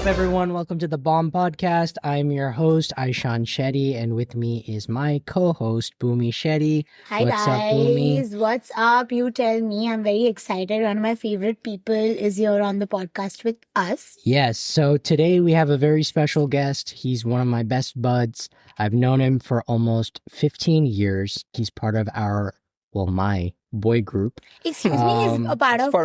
up, everyone? Welcome to the BoM Podcast. I'm your host, Aishan Shetty, and with me is my co-host, Bhumi Shetty. Hi What's guys, up, Bhumi? what's up? You tell me. I'm very excited. One of my favorite people is here on the podcast with us. Yes, so today we have a very special guest. He's one of my best buds. I've known him for almost 15 years. He's part of my boy group. Excuse me, he's a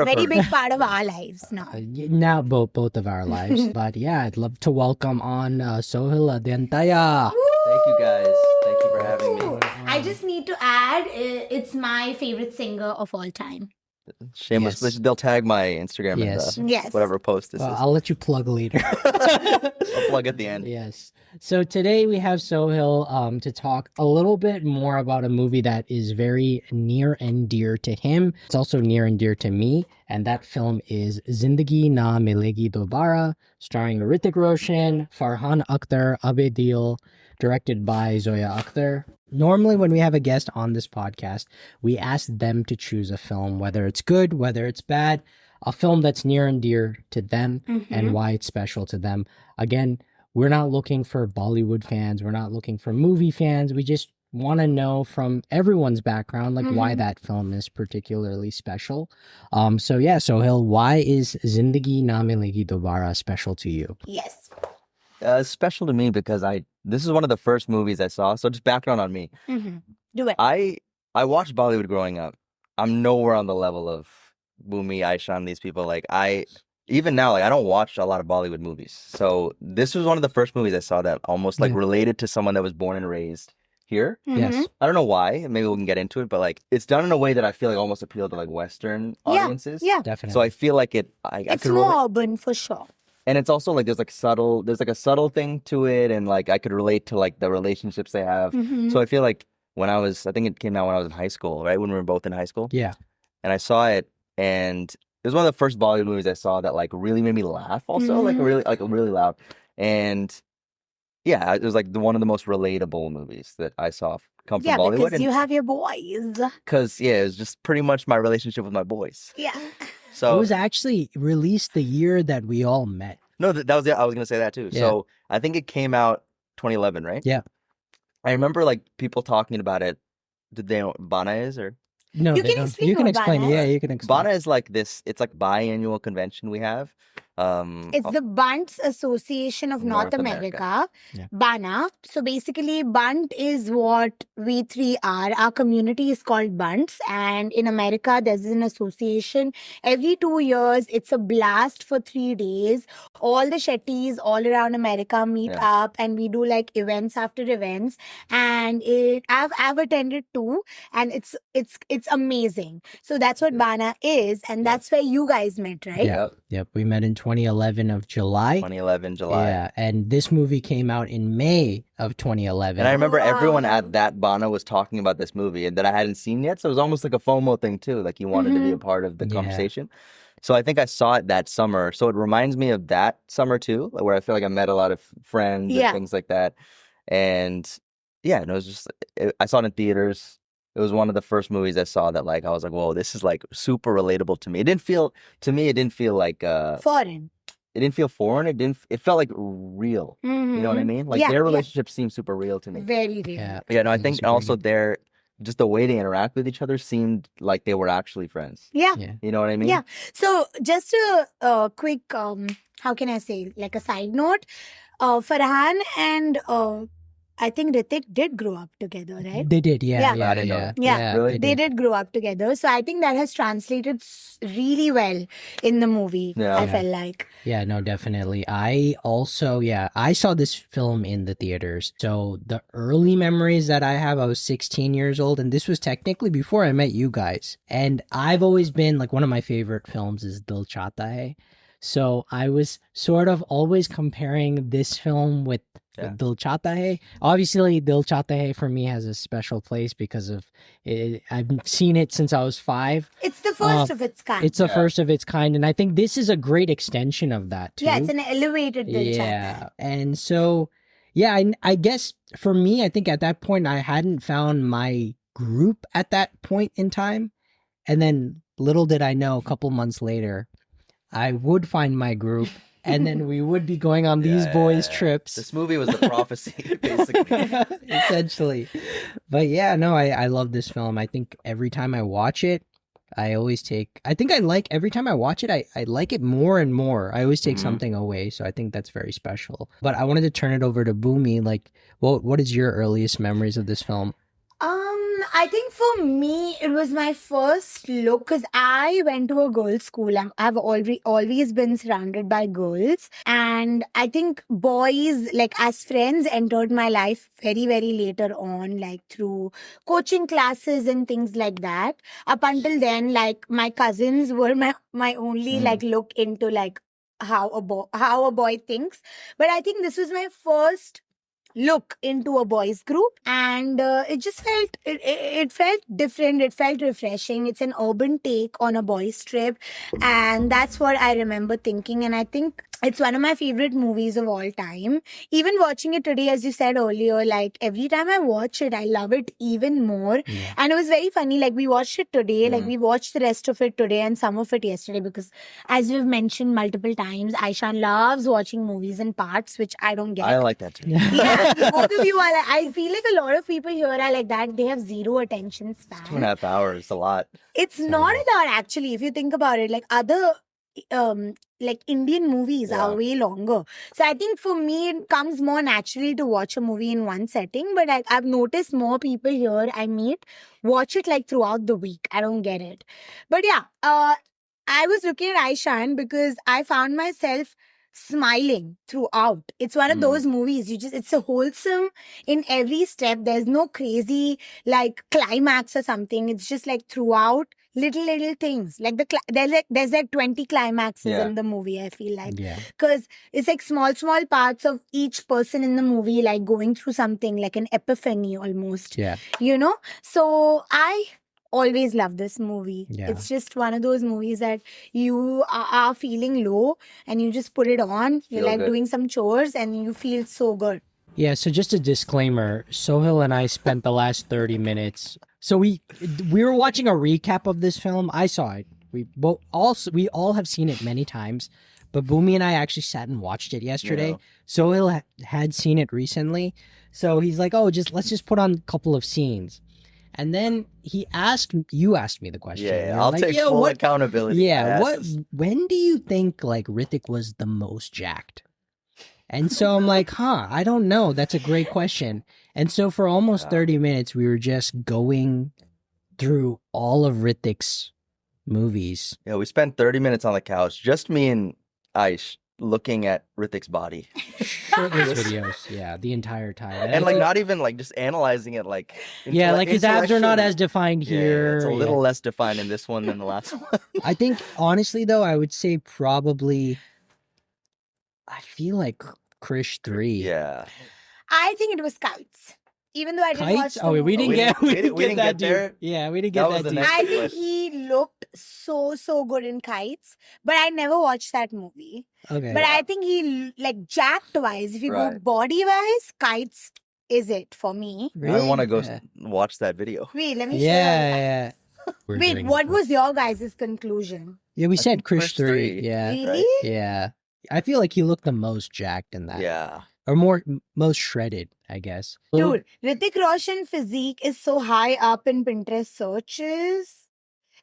very big part of our lives now. Now both of our lives. But yeah, I'd love to welcome on Sohil Adyanthaya. Thank you guys. Thank you for having me. I just need to add, it's my favorite singer of all time. Shameless. Yes. They'll tag my Instagram Yes. in whatever post this is. I'll let you plug later. I'll plug at the end. Yes. So today we have Sohil to talk a little bit more about a movie that is very near and dear to him. It's also near and dear to me. And that film is Zindagi Na Milegi Dobara, starring Hrithik Roshan, Farhan Akhtar, Abhay, directed by Javed Akhtar. Normally, when we have a guest on this podcast, we ask them to choose a film, whether it's good, whether it's bad, a film that's near and dear to them and why it's special to them. Again, we're not looking for Bollywood fans. We're not looking for movie fans. We just want to know from everyone's background, like why that film is particularly special. Sohil, why is Zindagi Na Milegi Dobara special to you? Yes. It's special to me because this is one of the first movies I saw. So just background on me. Do it. I watched Bollywood growing up. I'm nowhere on the level of Bhumi, Aishan, these people. Even now, I don't watch a lot of Bollywood movies. So this was one of the first movies I saw that almost related to someone that was born and raised here. Yes. I don't know why. Maybe we can get into it, but it's done in a way that I feel almost appealed to Western audiences. Yeah. Definitely. So I feel like I It's could more urban for sure. And it's also there's a subtle thing to it, and I could relate to the relationships they have. So I feel like I think it came out when I was in high school, right? When we were both in high school. Yeah. And I saw it, and it was one of the first Bollywood movies I saw that really made me laugh. Also, really loud, and yeah, it was one of the most relatable movies that I saw come from Bollywood. Because you have your boys. Because it was just pretty much my relationship with my boys. Yeah. So it was actually released the year that we all met. No, that was it. I was gonna say that too. Yeah. So I think it came out 2011, right? Yeah. I remember people talking about it. Did they know what Bana is or? No, You they can don't. explain You can what explain. Bana Yeah, is. you can explain. Bana is this. It's biannual convention we have. It's the Bunts Association of North America. Yeah. BANA. So basically, Bunt is what we three are. Our community is called Bunts. And in America, there's an association. Every 2 years, it's a blast for 3 days. All the Shetties all around America meet up and we do events after events. And I've attended too. And it's amazing. So that's what BANA is. And that's where you guys met, right? Yep. We met in 2011 of July. 2011 July. Yeah, and this movie came out in May of 2011. And I remember everyone Wow. at that Bana was talking about this movie and that I hadn't seen yet. So it was almost like a FOMO thing too. You wanted to be a part of the conversation. So I think I saw it that summer. So it reminds me of that summer too, where I feel like I met a lot of friends and things like that. And yeah, it was just, I saw it in theaters. It was one of the first movies I saw that I was like, whoa, this is super relatable to me. It didn't feel like Foreign. it didn't feel foreign. It felt real. You know what I mean? Their relationship seemed super real to me. Very real. Yeah, Yeah, no, I it was think super also good. just the way they interact with each other seemed like they were actually friends. Yeah. You know what I mean? Yeah. So just a quick, how can I say, a side note, Farhan and I think Hrithik did grow up together, right? They did, yeah. Yeah. I didn't know. Yeah. Really? They did grow up together. So I think that has translated really well in the movie, Yeah. I felt like. Yeah, no, definitely. I saw this film in the theaters. So the early memories that I have, I was 16 years old, and this was technically before I met you guys. And I've always been, one of my favorite films is Dil Chahta Hai. So I was sort of always comparing this film with Dil Chahta Hai. Obviously, Dil Chahta Hai for me has a special place because of it. I've seen it since I was 5. It's the first of its kind. It's the first of its kind, and I think this is a great extension of that too. Yeah, it's an elevated Dil Chahta Hai. Yeah, and so I guess for me, I think at that point I hadn't found my group at that point in time, and then little did I know, a couple months later, I would find my group, and then we would be going on these boys' trips. This movie was the prophecy, basically. Essentially. But yeah, no, I love this film. I think every time I watch it, every time I watch it, I like it more and more. I always take something away, so I think that's very special. But I wanted to turn it over to Bhumi. Like, what is your earliest memories of this film? I think for me, it was my first look because I went to a girls' school. I've always been surrounded by girls. And I think boys, like as friends, entered my life very, very later on, like through coaching classes and things like that. Up until then, like my cousins were my only like look into like how a boy thinks. But I think this was my first look into a boys group, and it just felt it felt different. It felt refreshing. It's an urban take on a boys trip, and that's what I remember thinking. And I think it's one of my favorite movies of all time. Even watching it today, as you said earlier, like every time I watch it, I love it even more. And it was very funny. Like we watched it today, like we watched the rest of it today and some of it yesterday, because as we've mentioned multiple times, Aishan loves watching movies in parts, which I don't get. I like that too. Yeah, both of you are like, I feel like a lot of people here are like that. They have zero attention span. 2.5 hours, a lot. It's not a lot actually, if you think about it. Like other like Indian movies are way longer. So I think for me, it comes more naturally to watch a movie in one setting. But I've noticed more people here I meet watch it like throughout the week. I don't get it. But yeah, I was looking at Aishan because I found myself smiling throughout. It's one of those movies it's a wholesome in every step. There's no crazy like climax or something. It's just like throughout little things. Like there's like 20 climaxes in the movie, I feel like. Because it's like small parts of each person in the movie like going through something like an epiphany almost. You know? So I always love this movie. It's just one of those movies that you are feeling low and you just put it on. You're like doing some chores and you feel so good. Yeah, so just a disclaimer, Sohil and I spent the last 30 minutes. So we were watching a recap of this film. I saw it. We all have seen it many times, but Bhumi and I actually sat and watched it yesterday. Sohil had seen it recently. So he's like, let's just put on a couple of scenes. And then you asked me the question. I'll take full accountability. When do you think like Hrithik was the most jacked? And so I'm like, I don't know. That's a great question. And so for almost 30 minutes, we were just going through all of Hrithik's movies. Yeah, we spent 30 minutes on the couch, just me and Aish, looking at Hrithik's body. Shirtless videos, the entire time. And like not even like just analyzing it like... like his abs are not as defined here. It's a little less defined in this one than the last one. I think, honestly though, I would say probably... I feel like Krish 3. Yeah. I think it was Kites. Even though I didn't watch the movie. We didn't get there. Yeah, we didn't get that deep. I think he looked so good in Kites, but I never watched that movie. Okay. But I think he, like, jacked-wise, if you go body-wise, Kites is it for me. Really? I want to go watch that video. Wait, let me share. Wait, what was your guys' conclusion? Yeah, we said Krish 3. Yeah. Really? Yeah. I feel like he looked the most jacked in that. Yeah. Or most shredded, I guess. Dude, Hrithik Roshan physique is so high up in Pinterest searches.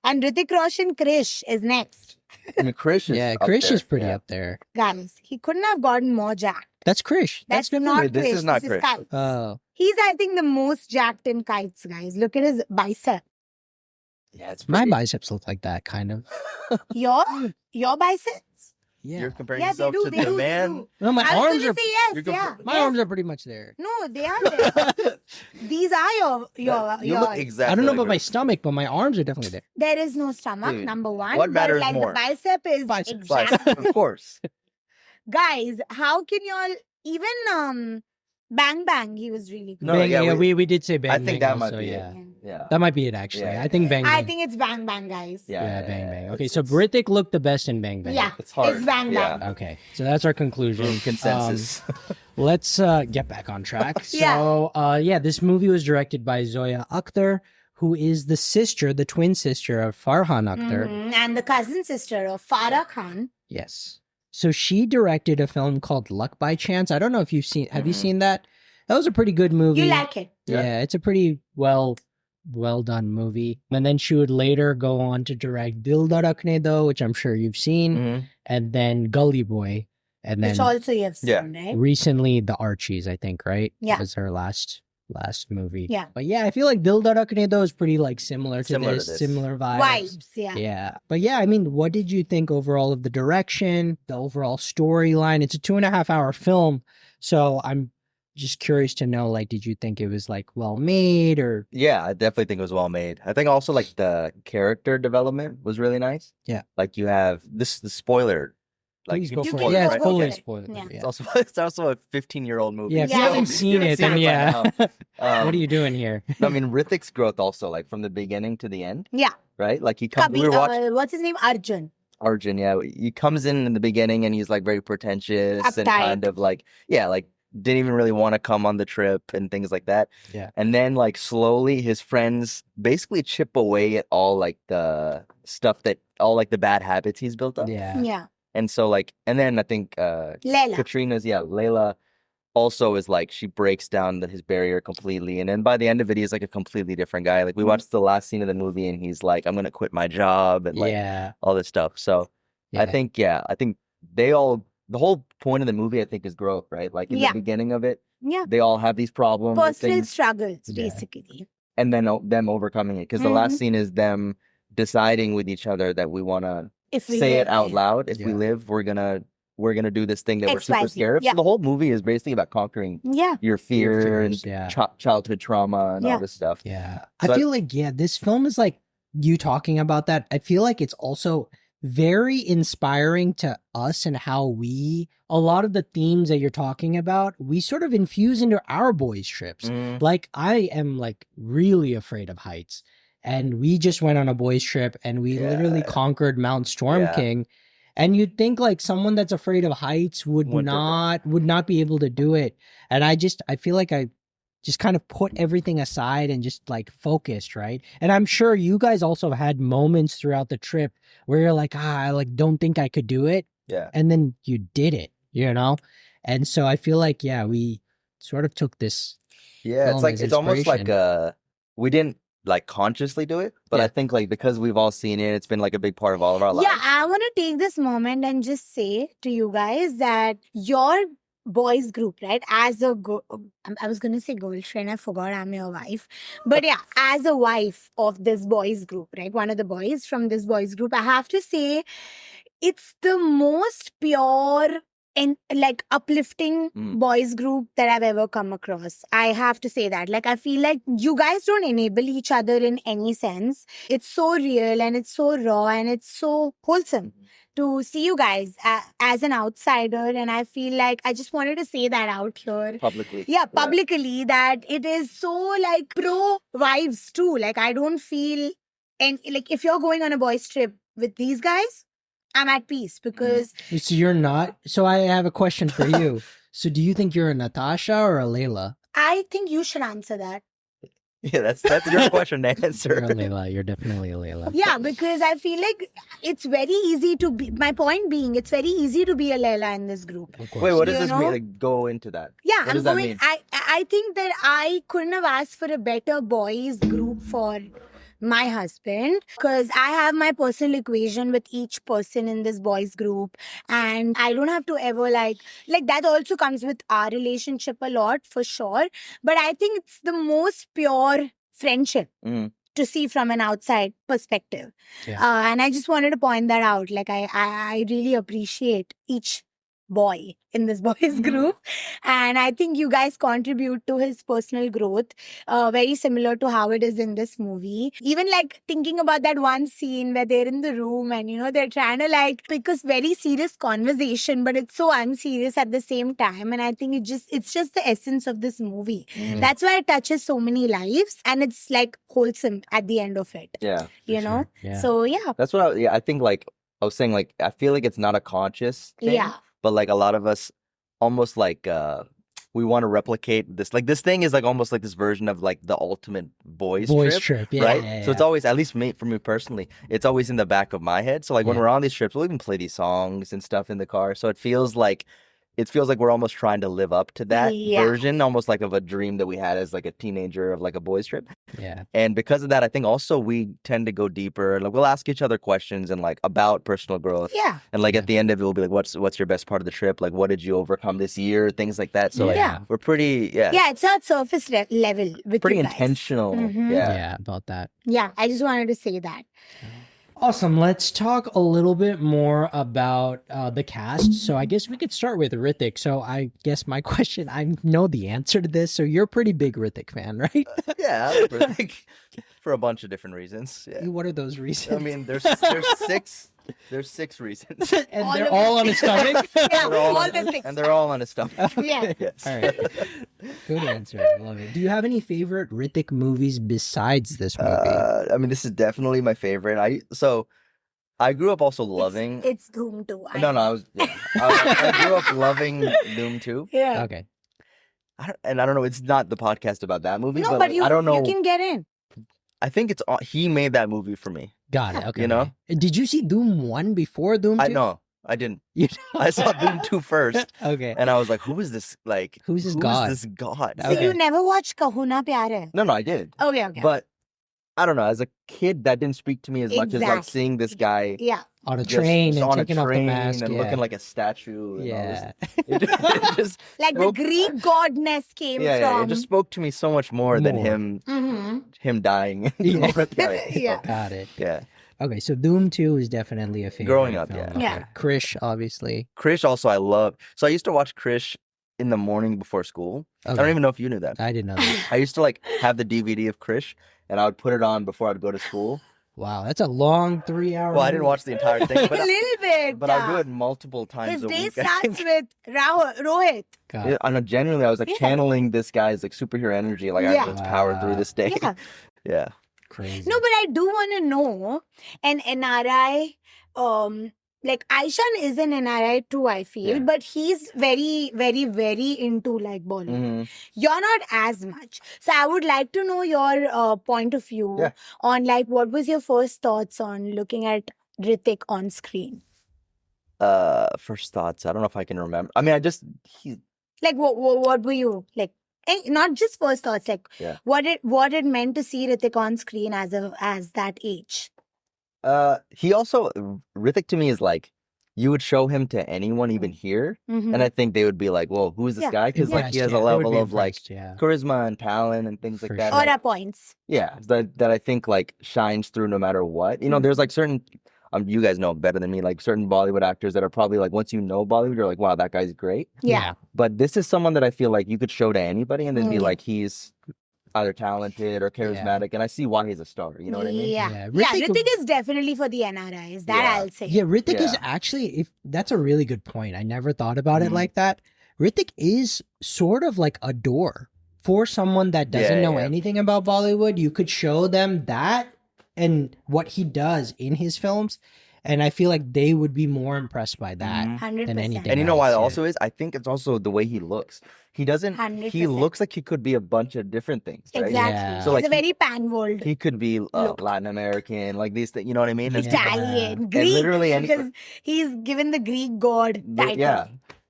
And Hrithik Roshan Krish is next. I mean, Krish is Krish is pretty up there. Guys, he couldn't have gotten more jacked. That's Krish. That's not Krish. This is not Krish. Kites. Oh. He's, I think, the most jacked in Kites, guys. Look at his bicep. Yeah, it's pretty... My biceps look like that, kind of. Your biceps? Yeah. You're comparing yourself to the man. No, my arms are. My arms are pretty much there. No, they are there. These are your. You look exactly. I don't know about my stomach, but my arms are definitely there. There is no stomach. Number one. What matters more? The bicep is bicep. Of course. Guys, how can y'all even Bang Bang? He was really good. No, we did say Bang Bang. I think that also, might be it. Yeah. That might be it, actually. Yeah. I think Bang Bang. I think it's Bang Bang, guys. Yeah, Bang Bang. Okay, so Hrithik looked the best in Bang Bang. Yeah, it's hard. It's Bang Bang. Okay, so that's our conclusion. Consensus. Let's get back on track. So, this movie was directed by Javed Akhtar, who is the twin sister of Farhan Akhtar. And the cousin sister of Farah Khan. Yes. So she directed a film called Luck by Chance. I don't know if you've seen. Have you seen that? That was a pretty good movie. You like it? Yeah, it's a pretty well done movie. And then she would later go on to direct Dil Dhadakne Do, which I'm sure you've seen, and then Gully Boy, and then Which also you have seen, right? recently The Archies, I think, right? Yeah. Was her last movie. Yeah. But yeah, I feel like Dil Dhadakne Do is pretty like similar to this, similar Vibes, yeah. Yeah. But yeah, I mean, what did you think overall of the direction, the overall storyline? It's a 2.5 hour film, so I'm just curious to know, like, did you think it was like well made or? Yeah, I definitely think it was well made. I think also like the character development was really nice. Yeah. Like you have the spoiler. Like Please you go can for spoil it. Yeah, right? it's fully Okay. spoiled. Yeah. Yeah. It's also a 15-year-old movie. Yeah, if you Yeah. haven't seen it, then by yeah. now. What are you doing here? I mean, Hrithik's growth also, like from the beginning to the end, Yeah. right? Like he comes. We Kabir, were watching what's his name? Arjun. Arjun. Yeah, he comes in the beginning and he's like very pretentious and Uptight. kind of like like didn't even really want to come on the trip and things like that. Yeah. And then like slowly his friends basically chip away at all like the stuff that all like the bad habits he's built up. Yeah. Yeah. And so like, and then I think Layla. Layla also is like, she breaks down his barrier completely. And then by the end of it, he's like a completely different guy. Like we watched the last scene of the movie and he's like, I'm going to quit my job and like all this stuff. So I think they all, the whole point of the movie, I think is growth, right? Like in the beginning of it, they all have these problems. Personal struggles, basically. And then them overcoming it. Because the last scene is them deciding with each other that we want to say it out loud. If we live, we're gonna do this thing that we're super scared of. Yeah. So the whole movie is basically about conquering your fear and childhood trauma and all this stuff. Yeah. So I feel like, this film is like you talking about that. I feel like it's also very inspiring to us and how a lot of the themes that you're talking about, we sort of infuse into our boys' trips. Like I am like really afraid of heights. And we just went on a boys' trip and we literally conquered Mount Storm King. And you'd think like someone that's afraid of heights would not be able to do it. And I feel like I just kind of put everything aside and just like focused, right? And I'm sure you guys also had moments throughout the trip where you're like, I like don't think I could do it. Yeah. And then you did it, you know? And so I feel like, we sort of took this. Yeah, it's like, it's almost like we didn't like consciously do it, but I think like because we've all seen it, it's been like a big part of all of our lives. Yeah, I want to take this moment and just say to you guys that your boys group, right? As a I was gonna say girlfriend, I forgot I'm your wife, but yeah, as a wife of this boys group, right? One of the boys from this boys group, I have to say, it's the most pure and like uplifting boys group that I've ever come across. I have to say that. Like, I feel like you guys don't enable each other in any sense. It's so real and it's so raw and it's so wholesome to see you guys as an outsider. And I feel like I just wanted to say that out here. Publicly. Yeah, publicly, that it is so like pro vibes too. Like, I don't feel, and like if you're going on a boys trip with these guys, I'm at peace because... So you're not... So I have a question for you. So do you think you're a Natasha or a Layla? I think you should answer that. Yeah, that's your question to answer. You're a Layla. You're definitely a Layla. Yeah, because I feel like it's very easy to be... My point being, it's very easy to be a Layla in this group. Wait, what does this mean? Like, go into that. Yeah, what I'm going... I think that I couldn't have asked for a better boys group for my husband, because I have my personal equation with each person in this boys group, and I don't have to ever like that also comes with our relationship a lot for sure, but I think it's the most pure friendship to see from an outside perspective. And I just wanted to point that out. Like I really appreciate each boy in this boys group, and I think you guys contribute to his personal growth very similar to how it is in this movie. Even like thinking about that one scene where they're in the room and they're trying to like pick a very serious conversation, but it's so unserious at the same time, and I think it's just the essence of this movie. That's why it touches so many lives and it's like wholesome at the end of it. So yeah, that's what I think. Like I was saying, like I feel like it's not a conscious thing. But like a lot of us almost like we want to replicate this. Like this thing is like almost like this version of like the ultimate boys trip, Yeah, right? yeah, So it's always, at least for me personally, it's always in the back of my head. So like when we're on these trips, we'll even play these songs and stuff in the car. So it feels like we're almost trying to live up to that version, almost like of a dream that we had as like a teenager of like a boys trip. Yeah. And because of that, I think also we tend to go deeper. Like we'll ask each other questions and like about personal growth. Yeah. And like at the end of it, we'll be like, what's your best part of the trip? Like, what did you overcome this year? Things like that. So like, we're pretty, Yeah, it's not surface level with pretty you guys. intentional. Yeah, about that. Yeah, I just wanted to say that. Awesome. Let's talk a little bit more about the cast. So I guess we could start with Hrithik. So I guess my question, I know the answer to this. So you're a pretty big Hrithik fan, right? Yeah, I like Hrithik for a bunch of different reasons. Yeah. What are those reasons? I mean, there's six reasons. And they're all on his stomach? Yeah, They're all all on- the six. and they're all on his stomach. Yeah. Yes. All right. Good answer. I love it. Do you have any favorite Hrithik movies besides this movie? I mean, this is definitely my favorite. I grew up also loving. It's Dhoom 2. I grew up loving Doom 2. Yeah. Okay. I don't know. It's not the podcast about that movie, No, but, but like, you, I don't know. you can get in. I think he made that movie for me. Got it. Okay. You know? Did you see Doom 1 before Doom 2? I know. I didn't. You I saw Doom 2 first, Okay. and I was like, "Who is this? Like, Who's this god?" This god? So Okay. you never watched Kahuna Pyar Hai? No, I did. Okay, okay. But I don't know. As a kid, that didn't speak to me as much as like Exactly. seeing this guy Yeah. On a just train and on a taking off the train mask. and yeah. looking like a statue. And all this. Yeah. It just Like the spoke- Greek godness came from. it just spoke to me so much more than More. him dying. Yeah. Yeah. Got it. Yeah. Okay, so Doom 2 is definitely a favorite. Growing up, film. yeah. Okay. Yeah. Krish, obviously. Krish also I love. So I used to watch Krish in the morning before school. I Okay. don't even know if you knew that. I didn't know that. I used to like have the DVD of Krish and I would put it on before I'd go to school. Wow, that's a long 3-hour Well, I didn't watch the entire thing, A but little bit. I'll do it multiple times His a day week. I starts think. with Rohit. God. I know, genuinely, I was like Yeah. channeling this guy's like superhero energy. Like Yeah. I was powered through this day. Yeah. Yeah. Crazy. No, but I do want to know an NRI, like Aishan is an NRI too, I feel, Yeah. but he's very, very, very into like Bollywood. Mhm. You're not as much. So I would like to know your point of view Yeah. on like what was your first thoughts on looking at Hrithik on screen? First thoughts. I don't know if I can remember. I mean, he. Like what were you like? Not just first thoughts, like Yeah. what it meant to see Hrithik on screen as that age. He also Hrithik to me is like you would show him to anyone even here, Mhm. and I think they would be like, "Whoa, who is this Yeah. guy?" Because like he has a level of like charisma and talent and things like For that. sure. Aura points. Yeah, that I think like shines through no matter what. You know, there's like certain you guys know better than me, like certain Bollywood actors that are probably like once you know Bollywood, you're like, wow, that guy's great. Yeah. But this is someone that I feel like you could show to anybody and they'd be Mm. like, he's either talented or charismatic, and I see why he's a star. You know what I mean? Yeah. Yeah, Yeah, Hrithik- Hrithik is definitely for the NRIs. That Yeah. I'll say. Yeah, Hrithik is Yeah. actually, if that's a really good point. I never thought about it Mhm. like that. Hrithik is sort of like a door for someone that doesn't know yeah. anything about Bollywood. You could show them that and what he does in his films, and I feel like they would be more impressed by that Mhm. 100%. than anything. And you know why it else, yeah. also is? I think it's also the way he looks. He doesn't. 100%. He looks like he could be a bunch of different things. Right? Exactly. Yeah. So, He's like, a very pan-world. He could be Look. Latin American, like these things. You know what I mean? Yeah. And- Italian, Greek, literally any- because he's given the Greek god title. Yeah.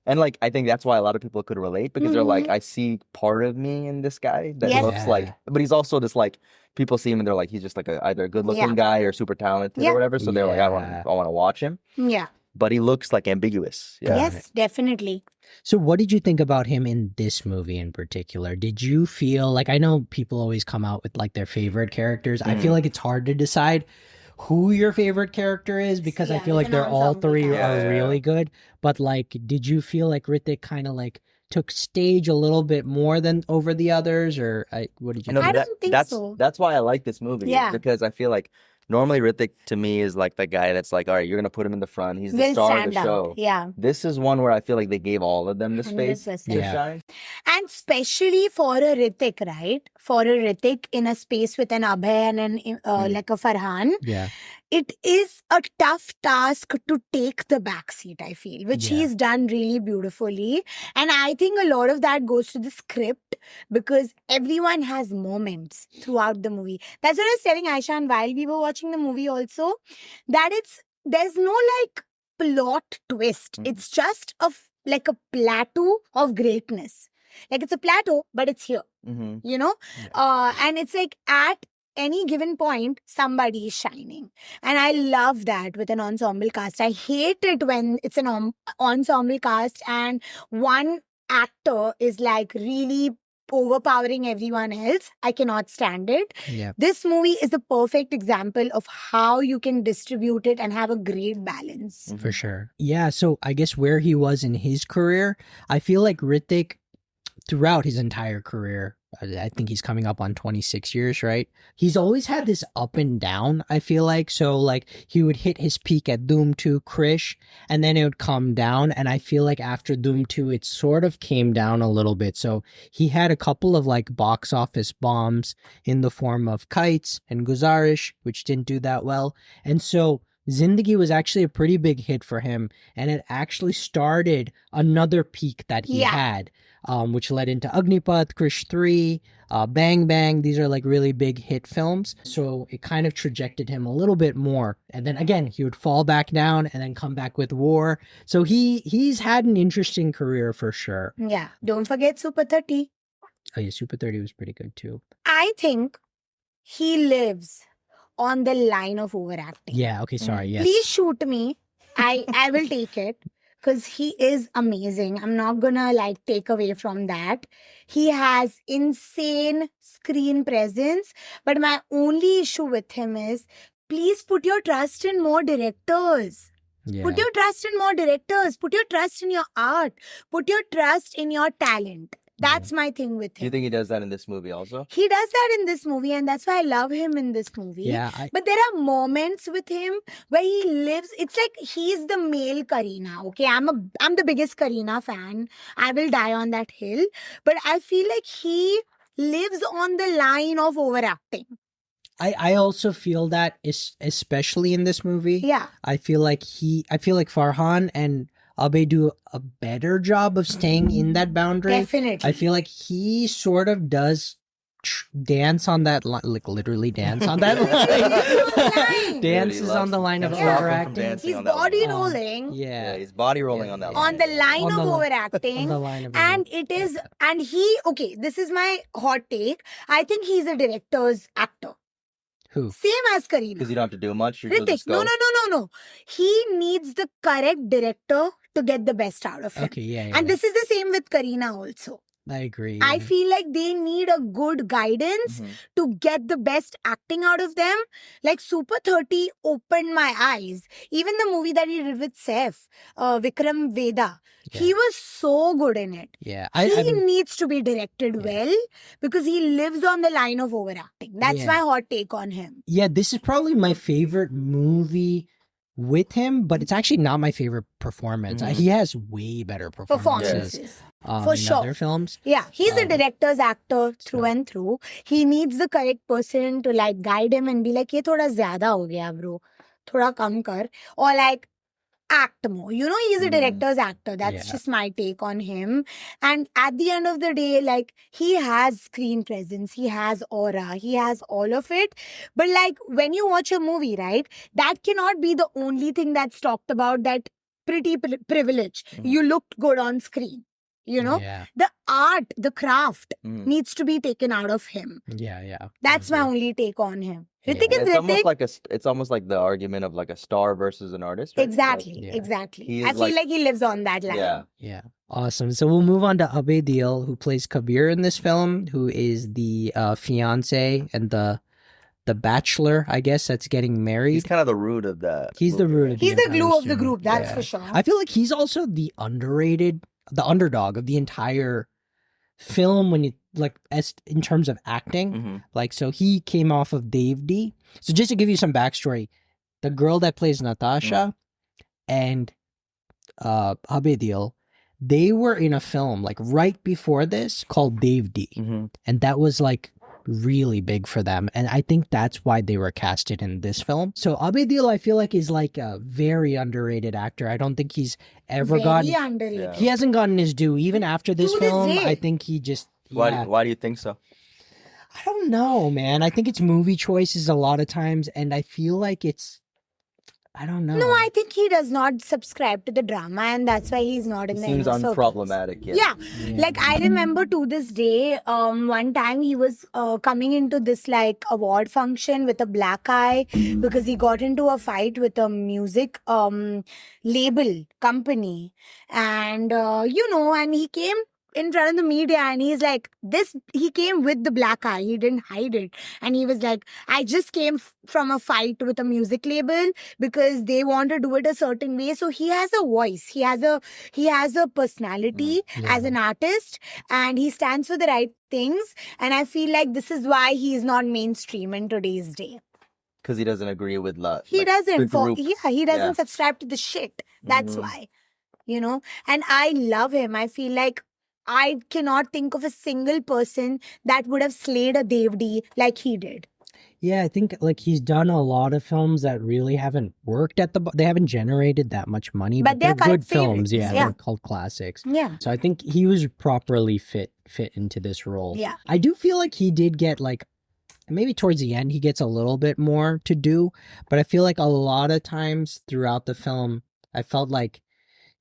And like I think that's why a lot of people could relate because they're like, Mhm. I see part of me in this guy that Yes. looks Yeah. like, but he's also just like people see him and they're like, he's just like either a good looking Yeah. guy or super talented Yeah. or whatever. So they're like, Yeah. I want to watch him. Yeah. But he looks like ambiguous. Yeah. Yes, definitely. So what did you think about him in this movie in particular? Did you feel like, I know people always come out with like their favorite characters. I feel like it's hard to decide who your favorite character is because I Yeah, feel like an they're all ensemble three cast. are Yeah. really good. But like, did you feel like Hrithik kind of like took stage a little bit more than over the others, or what did you? I know, I but don't think that's so. that's why I like this movie. Yeah. Because I feel like normally Hrithik to me is like the guy that's like, all right, you're gonna put him in the front. He's the Will star of stand the show. out. Yeah. This is one where I feel like they gave all of them the space 100%. to Yeah. shine. And especially for a Hrithik, right? For a Hrithik in a space with an Abhay and an like a Farhan, Yeah, it is a tough task to take the backseat, I feel, which Yeah. he's done really beautifully. And I think a lot of that goes to the script because everyone has moments throughout the movie. That's what I was telling Aishan while we were watching the movie also, that there's no like plot twist. It's just like a plateau of greatness. Like it's a plateau, but it's here, you know? And it's like at any given point, somebody is shining. And I love that with an ensemble cast. I hate it when it's an ensemble cast and one actor is like really overpowering everyone else. I cannot stand it. Yeah. This movie is a perfect example of how you can distribute it and have a great balance. For sure. Yeah, so I guess where he was in his career, I feel like Hrithik, throughout his entire career, I think he's coming up on 26 years, right? He's always had this up and down, I feel like. So, like, he would hit his peak at Doom 2, Krish, and then it would come down. And I feel like after Doom 2, it sort of came down a little bit. So, he had a couple of, like, box office bombs in the form of Kites and Guzarish, which didn't do that well. And so, Zindagi was actually a pretty big hit for him. And it actually started another peak that he had. Which led into Agnipath, Krish 3, Bang Bang. These are like really big hit films. So it kind of trajected him a little bit more. And then again, he would fall back down and then come back with War. So he's had an interesting career for sure. Yeah. Don't forget Super 30. Oh yeah, Super 30 was pretty good too. I think he lives on the line of overacting. Yeah, okay, sorry, yes. Please shoot me. I will take it. Because he is amazing. I'm not gonna like take away from that. He has insane screen presence. But my only issue with him is, please put your trust in more directors. Yeah. Put your trust in more directors. Put your trust in your art. Put your trust in your talent. That's my thing with him. Do you think he does that in this movie also? He does that in this movie, and that's why I love him in this movie. Yeah, but there are moments with him where he lives. It's like he's the male Kareena. Okay, I'm the biggest Kareena fan. I will die on that hill. But I feel like he lives on the line of overacting. I also feel that especially in this movie. Yeah. I feel like Farhan and Abhay do a better job of staying in that boundary. Definitely. I feel like he sort of does dance on that line, like literally dance on that line. Dances on the line of overacting. He's body rolling. Yeah, he's body rolling on that line. On the line of overacting. On the line of and it is, and he, okay, this is my hot take. I think he's a director's actor. Who? Same as Kareena. Because you don't have to do much. Hrithik, no. He needs the correct director to get the best out of him. Okay, yeah. And this is the same with Kareena also. I agree. I feel like they need a good guidance to get the best acting out of them. Like Super 30 opened my eyes. Even the movie that he did with Saif, Vikram Veda, he was so good in it. Yeah. He needs to be directed well because he lives on the line of overacting. That's my hot take on him. Yeah, this is probably my favorite movie with him, but it's actually not my favorite performance. He has way better performances. For in sure. Other films. Yeah, he's a director's actor through and through. He needs the correct person to like guide him and be like, ye thoda zyada ho gaya, bro. Thoda kam kar. Or like, act more. You know, he's a director's actor. That's just my take on him. And at the end of the day, like, he has screen presence, he has aura, he has all of it. But like, when you watch a movie, right, that cannot be the only thing that's talked about, that pretty privilege. You looked good on screen. You know, the art, the craft needs to be taken out of him. Yeah. That's my only take on him. Hrithik is it's Hrithik. It's almost like the argument of like a star versus an artist. Right? Exactly. I feel like he lives on that line. Yeah. Awesome. So we'll move on to Abhay Deol, who plays Kabir in this film, who is the fiance and the bachelor, I guess, that's getting married. He's kind of the root of that. He's the root of He's the glue of the group, that's for sure. I feel like he's also the underdog of the entire film when you like, as in terms of acting. Like, so he came off of Dave D. So just to give you some backstory, the girl that plays Natasha and Abhay Deol, they were in a film like right before this called Dave D. And that was like really big for them. And I think that's why they were casted in this film. So Abhay Deol, I feel like, is like a very underrated actor. I don't think he's ever Very gotten... underrated. Yeah. He hasn't gotten his due. Even after this To this film, day. I think he just... Why do you think so? I don't know, man. I think it's movie choices a lot of times, and I feel like it's... I don't know. No, I think he does not subscribe to the drama, and that's why he's not in It the seems inner circles. unproblematic. Yeah. Like I remember to this day, one time he was coming into this like award function with a black eye because he got into a fight with a music label company, and and he came in front of the media and he's like he came with the black eye, he didn't hide it, and he was like, I just came from a fight with a music label because they want to do it a certain way. So he has a voice, he has a personality as an artist, and he stands for the right things, and I feel like this is why he is not mainstream in today's day. Because he doesn't agree with love. He doesn't he doesn't subscribe to the shit. That's why, and I love him. I feel like I cannot think of a single person that would have slayed a Devdi like he did. Yeah, I think like he's done a lot of films that really haven't worked at they haven't generated that much money, but they're good films. Yeah, they're cult classics. Yeah. So I think he was properly fit into this role. Yeah. I do feel like he did get like, maybe towards the end he gets a little bit more to do, but I feel like a lot of times throughout the film, I felt like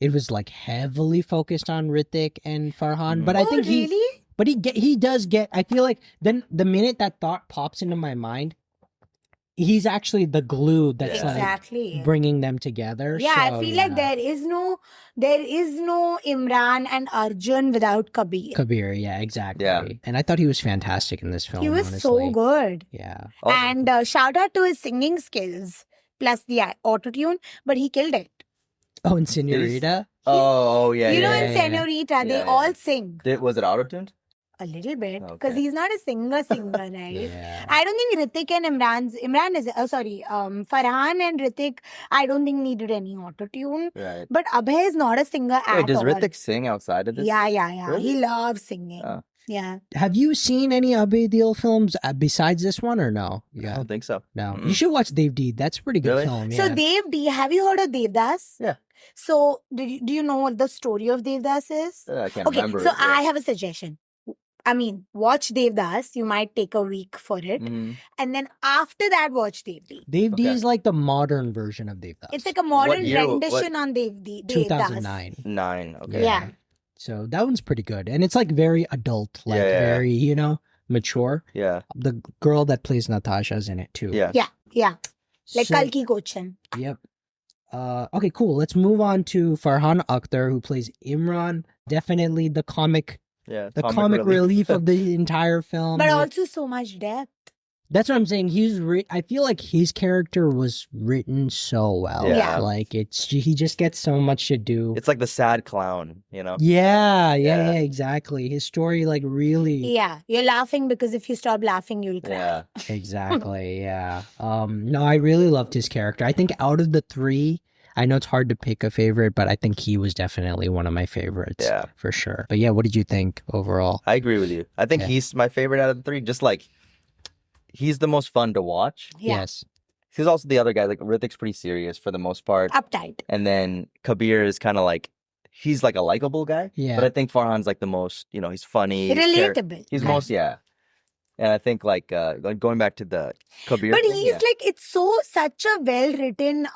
it was like heavily focused on Hrithik and Farhan, but I think really? he does get, I feel like then the minute that thought pops into my mind, he's actually the glue that's like bringing them together. Yeah, so, I feel like there is no Imran and Arjun without Kabir. Kabir, yeah, exactly. Yeah. And I thought he was fantastic in this film. He was honestly. so good. Yeah. And shout out to his singing skills plus the auto-tune, but he killed it. Oh, in Señorita? Yeah. You know, in Señorita, they all sing. Was it auto-tuned? A little bit, because he's not a singer, right? Yeah. I don't think Hrithik and Farhan and Hrithik, I don't think needed any auto-tune. Right. But Abhay is not a singer at all. Does Hrithik sing outside of this? Yeah. Really? He loves singing. Oh. Yeah. Have you seen any Abhay Deol films besides this one or no? I don't think so. No. You should watch Devdi. That's a pretty good film. Yeah. So Devdi, have you heard of Devdas? Yeah. So do you know what the story of Devdas is? I can't remember. So I have a suggestion. I mean, watch Devdas. You might take a week for it. Mm-hmm. And then after that, watch Devdi. Devdi is like the modern version of Devdas. It's like a modern rendition on Devdi. 2009. 9, okay. Yeah. So that one's pretty good. And it's like very adult, like very, mature. Yeah. The girl that plays Natasha's in it too. Yeah. Like Kalki Kochan. Yep. Okay, cool. Let's move on to Farhan Akhtar, who plays Imran. Definitely the comic comic relief of the entire film. But also so much depth. That's what I'm saying. I feel like his character was written so well. Yeah. Like he just gets so much to do. It's like the sad clown, Yeah, exactly. His story like really. Yeah. You're laughing because if you stop laughing, you'll cry. Yeah. Exactly. Yeah. No, I really loved his character. I think out of the three, I know it's hard to pick a favorite, but I think he was definitely one of my favorites. Yeah. For sure. But yeah, what did you think overall? I agree with you. I think he's my favorite out of the three. Just like, he's the most fun to watch. Yeah. Yes. He's also the other guy. Like, Hrithik's pretty serious for the most part. Uptight. And then Kabir is kind of like, he's like a likable guy. Yeah. But I think Farhan's like the most, he's funny. Relatable. He's most, And I think like going back to the Kabir But thing, he's like, it's such a well-written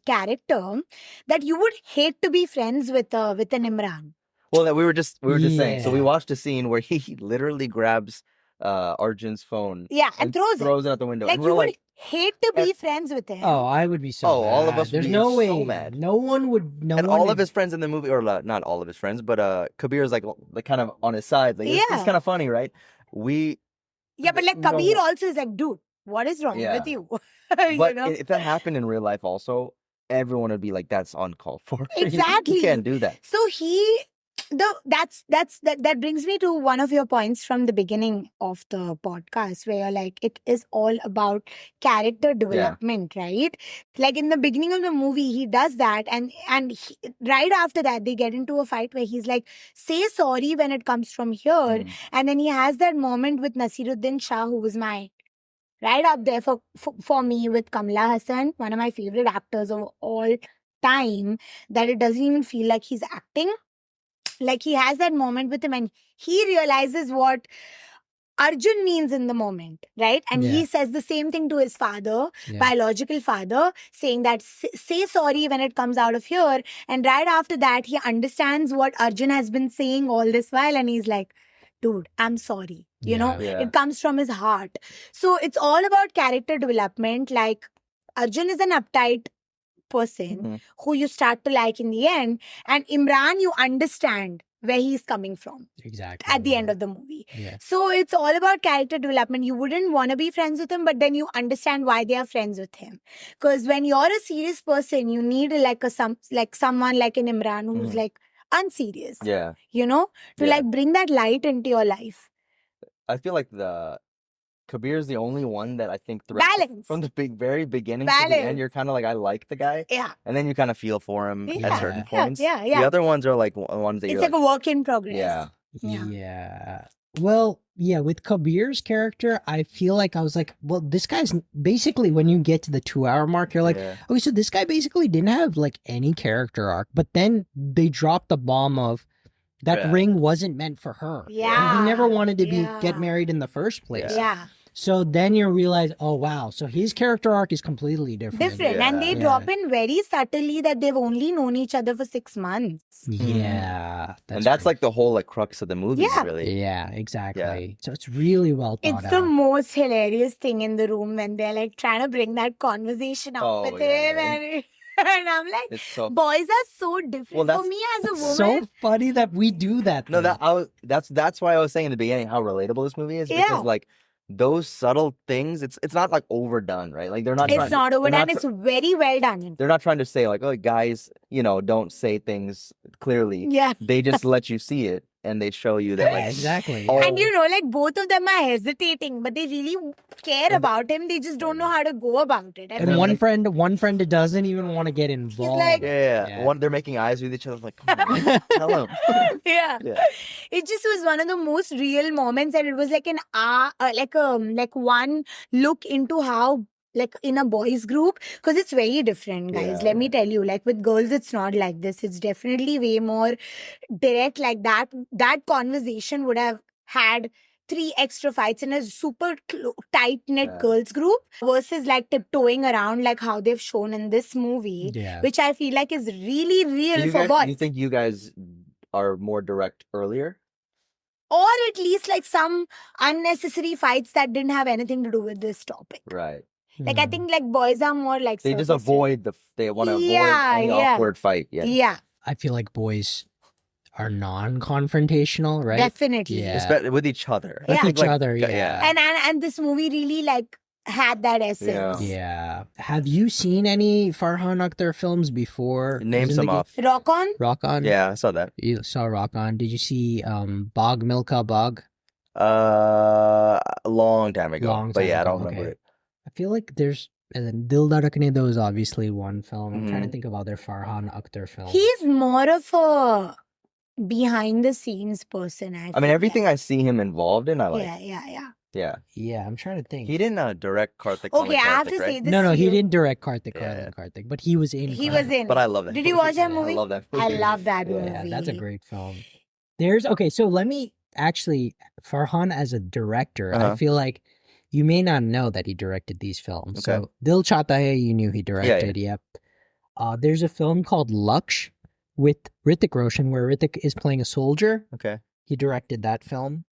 character that you would hate to be friends with an Imran. Well, we were just saying. So we watched a scene where he literally grabs Arjun's phone. Yeah, and throws it out the window. Like, and you we're would hate to be friends with him. Oh, I would be so mad. All of us There's would be no way. so mad. No one would. And all of his friends in the movie, or not all of his friends, but Kabir is like kind of on his side. Like, it's kind of funny, right? Yeah, but like Kabir also is like, dude, what is wrong with you? But if that happened in real life also, everyone would be like, that's uncalled for. Exactly. You can't do that. So he that brings me to one of your points from the beginning of the podcast, where you're like, it is all about character development, right? Like in the beginning of the movie, he does that, and right after that, they get into a fight where he's like, say sorry when it comes from here, and then he has that moment with Nasiruddin Shah, who was my right up there for me with Kamala Hassan, one of my favorite actors of all time, that it doesn't even feel like he's acting. Like he has that moment with him and he realizes what Arjun means in the moment, right? And he says the same thing to his father, biological father, saying that say sorry when it comes out of here. And right after that, he understands what Arjun has been saying all this while. And he's like, dude, I'm sorry. You know, it comes from his heart. So it's all about character development. Like Arjun is an uptight person who you start to like in the end, and Imran, you understand where he's coming from at the end of the movie. So it's all about character development. You wouldn't want to be friends with him, but then you understand why they are friends with him. Because when you're a serious person, you need like someone like an Imran who's like unserious. You know, to like bring that light into your life. I feel like Kabir is the only one that I think from the very beginning to the end, you're kind of like, I like the guy. And then you kind of feel for him at certain points. The other ones are like ones that it's like a work in progress. Well, with Kabir's character, I feel like I was like, well, this guy's basically, when you get to the 2-hour mark, you're like, okay, so this guy basically didn't have like any character arc. But then they dropped the bomb of that ring wasn't meant for her. And he never wanted to get married in the first place. So then you realize, oh wow, so his character arc is completely different. And they drop in very subtly that they've only known each other for 6 months. That's like the whole like crux of the movie, really. Exactly. So it's really well thought out. It's the most hilarious thing in the room when they're like trying to bring that conversation up with him. And I'm like, boys are so different. Well, for me as a woman, it's so funny that we do that. No, that's why I was saying in the beginning how relatable this movie is, because like those subtle things, it's not like overdone, right? Like it's not overdone. It's very well done. They're not trying to say like, oh, guys, don't say things clearly. They just let you see it. And they show you that, like, exactly. And like both of them are hesitating, but they really care about him. They just don't know how to go about it. And one friend doesn't even want to get involved. Like, they're making eyes with each other, like, come on, tell him. It just was one of the most real moments, and it was like like one look into how, like in a boys group, because it's very different, guys. Let me tell you, like with girls, it's not like this. It's definitely way more direct. Like that conversation would have had 3 extra fights in a super tight-knit girls group versus like tiptoeing around like how they've shown in this movie, which I feel like is really real for boys. You think you guys are more direct earlier? Or at least like some unnecessary fights that didn't have anything to do with this topic. Right. Like I think like boys are more like they just avoid they want to avoid any awkward fight. I feel like boys are non-confrontational, right? Definitely. Especially with each other. With each other, And this movie really like had that essence. Have you seen any Farhan Akhtar films before? Name some off. Rock On? Rock On? Yeah, I saw that. You saw Rock On. Did you see Bog Milka Bog? A long time ago. I don't remember it. I feel like there's, and then Dil Dhadkne Do is obviously one film. I'm trying to think of other Farhan Akhtar films. He's more of a behind the scenes person. I mean, everything I see him involved in, I like. Yeah, I'm trying to think. He didn't direct Karthik. Okay, I have to say this. No, he didn't direct Karthik, but he was in. He was in. But I love that. Did you watch that movie? I love that movie. I love that movie. Yeah, that's a great film. So let me actually, Farhan as a director, I feel like you may not know that he directed these films. So Dil Chahta Hai, you knew he directed. Yep. There's a film called Laksh with Hrithik Roshan where Hrithik is playing a soldier. Okay. He directed that film.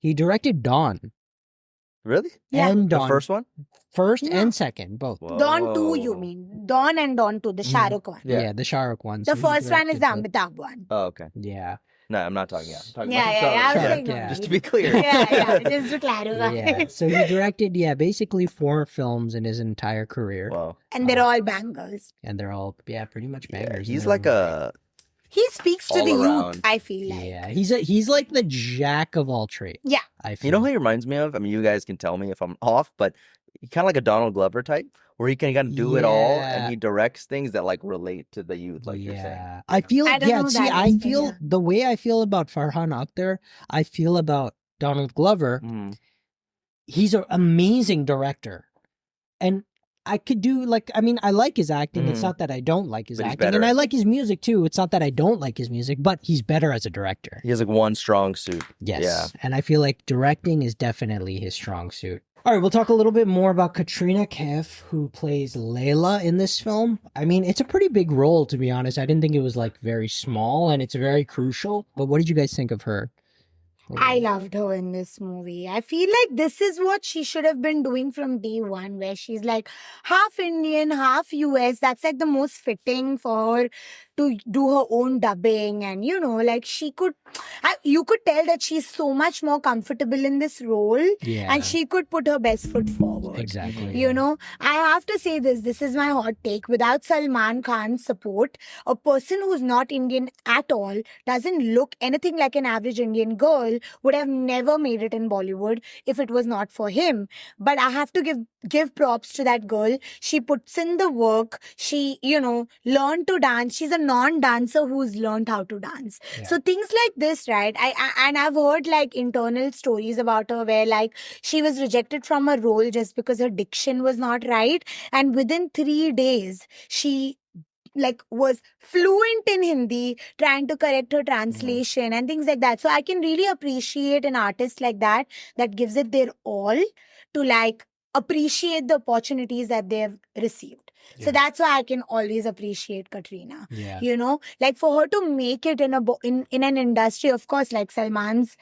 He directed Dawn. Really? Yeah. And Dawn. The first one? First and second, both. Whoa. Dawn 2, you mean? Dawn and Dawn 2, the Shah Rukh one. Yeah, the Shah Rukh one. The first one is the Amitabh one. Oh, okay. Yeah. No, I'm not talking. I'm talking about just to be clear. Just to clarify. Yeah. So he directed, basically 4 films in his entire career. Wow. And they're all bangers. And they're all, pretty much bangers. He's like He speaks to all the around. youth, I feel like. Yeah, he's like the jack of all trades. Yeah. I feel. You know who he reminds me of? I mean, you guys can tell me if I'm off, but kind of like a Donald Glover type, where he can kind of do it all, and Yeah. he directs things that like relate to the youth, like you're saying. Yeah, I feel. I don't Yeah, know see, that I either, feel yeah. the way I feel about Farhan Akhtar, I feel about Donald Glover. Mhm. He's an amazing director, and I could do like, I mean, I like his acting. It's Mhm. not that I don't like his But he's acting, and better. I like his music too. It's not that I don't like his music, but he's better as a director. He has like one strong suit. Yes. Yeah. And I feel like directing is definitely his strong suit. All right, we'll talk a little bit more about Katrina Kaif, who plays Layla in this film. I mean, it's a pretty big role, to be honest. I didn't think it was like very small, and it's very crucial. But what did you guys think of her? I loved her in this movie. I feel like this is what she should have been doing from day one, where she's like half Indian, half US. That's like the most fitting for her to do her own dubbing. And, you know, like you could tell that she's so much more comfortable in this role, Yeah. and she could put her best foot forward. Exactly. You know, I have to say this is my hot take. Without Salman Khan's support, a person who's not Indian at all, doesn't look anything like an average Indian girl, would have never made it in Bollywood if it was not for him. But I have to give props to that girl. She puts in the work. She, you know, learned to dance. She's a non-dancer who's learned how to dance. Yeah. So things like this, right? And I've heard like internal stories about her where like she was rejected from a role just because her diction was not right. And within 3 days, she like was fluent in Hindi, trying to correct her translation and things like that. So I can really appreciate an artist like that gives it their all to like appreciate the opportunities that they have received. So Yeah. that's why I can always appreciate Katrina. Yeah. You know, like for her to make it in an industry, of course, like Salman's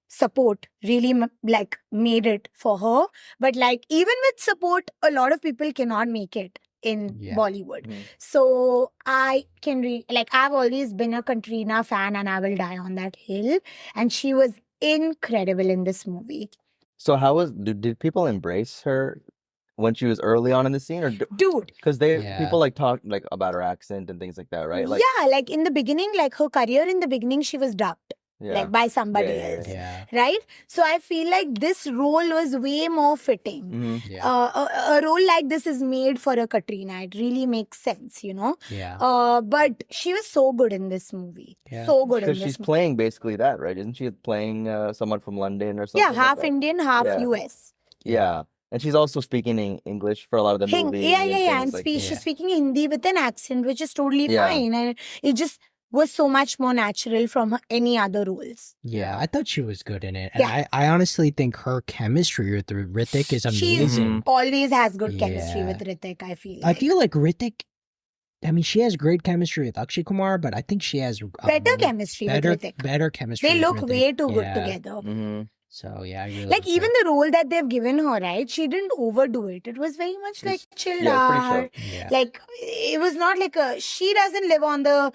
support really like made it for her. But like even with support, a lot of people cannot make it in Yeah. Bollywood. Mhm. So I can I've always been a Katrina fan, and I will die on that hill. And she was incredible in this movie. So did people embrace her when she was early on in the scene, or Dude. because Yeah. people like talk like about her accent and things like that, right? Like, Yeah, like in the beginning, like her career in the beginning, she was dubbed. yeah. Like by somebody Yeah, yeah, else. Yeah. Right? So I feel like this role was way more fitting. Mhm. Yeah. A role like this is made for a Katrina. It really makes sense, you know. Yeah. But she was so good in this movie. Yeah. So good in Because this she's movie. playing basically that, right? Isn't she playing someone from London or something? Yeah, like half that? Indian, half Yeah. US. Yeah. And she's also speaking in English for a lot of the movie. Yeah. and And things like she's Yeah. speaking Hindi with an accent, which is totally Yeah. fine. And it just was so much more natural from any other roles. Yeah, I thought she was good in it. And Yeah. I honestly think her chemistry with Hrithik is She amazing. always has good chemistry Yeah. with Hrithik, I feel I feel like Hrithik, I mean, she has great chemistry with Akshay Kumar, but I think she has better chemistry with Hrithik. better chemistry. They with look Hrithik. way too good Yeah. together. Mhm. So yeah, I really Like liked even her. the role that they've given her, right? She didn't overdo it. It was very much like chilled yeah, it's pretty out. Yeah. Like it was not like she doesn't live on the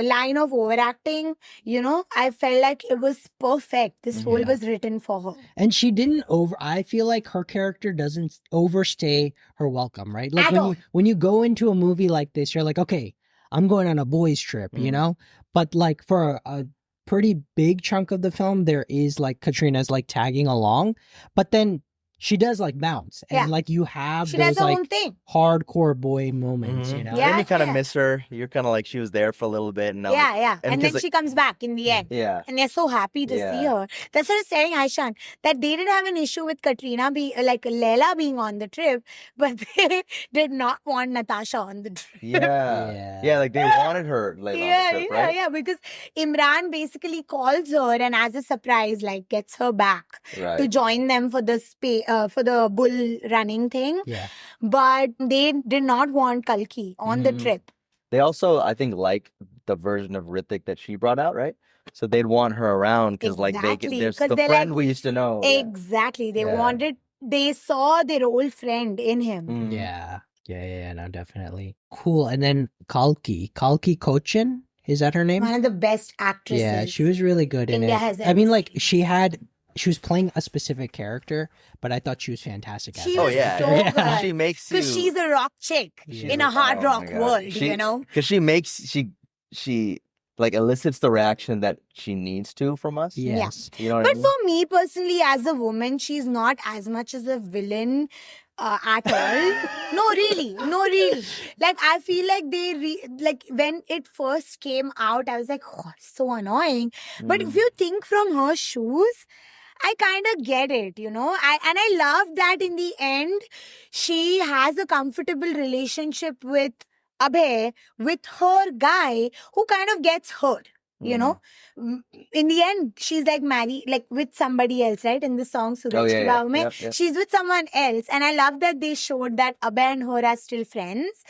line of overacting. You know, I felt like it was perfect. This role Yeah. was written for her. And she didn't I feel like her character doesn't overstay her welcome, right? Like At all. when you go into a movie like this, you're like, okay, I'm going on a boys trip, you Mhm. know? But like for a pretty big chunk of the film, there is like Katrina's like tagging along, but then she does like bounce, and Yeah. like you have She those does her like own thing. hardcore boy moments, Mhm. you know? Yeah. Then you kind of yeah. miss her. You're kind of like she was there for a little bit, and now Yeah, like, yeah. And then 'cause, she comes back in the end. yeah, And they're so happy to see Yeah. her. That's what I was saying, Aishan, that they didn't have an issue with Katrina like Leila being on the trip, but they did not want Natasha on the trip. yeah, like they wanted her like on the trip, right? Yeah, because Imran basically calls her and as a surprise, like gets her back to Right. join them for the bull running thing. Yeah. But they did not want Kalki on the Mhm. trip. They also, I think, like the version of Hrithik that she brought out, right? So they'd want her around because, like, Exactly, there's 'cause the they're friend like- we used to know. Yeah. Exactly. Yeah. They saw their old friend in him. Mhm. Yeah, no, definitely. Cool. And then Kalki Kochin, is that her name? One of the best actresses. Yeah, she was really good in India it. has I mean, ever like she was playing a specific character, but I thought she was fantastic. She at it. Oh was yeah, so Yeah. good. she makes you Because she's a rock chick Yeah. in a hard Oh, rock my God. world, She- you know? Because she makes she like elicits the reaction that she needs to from us. Yes. You know what I But mean? for me personally, as a woman, she's not as much as a villain at all. No, really. Like, I feel like like when it first came out, I was like, oh, so annoying. But if you think from her shoes, I kind of get it, you know. I love that in the end, she has a comfortable relationship with Abhay, with her guy who kind of gets hurt. You know, in the end, she's like married, like with somebody else, right? In the song Suraj Ki Bahu mein, she's with someone else. And I love that they showed that Abhay and her are still friends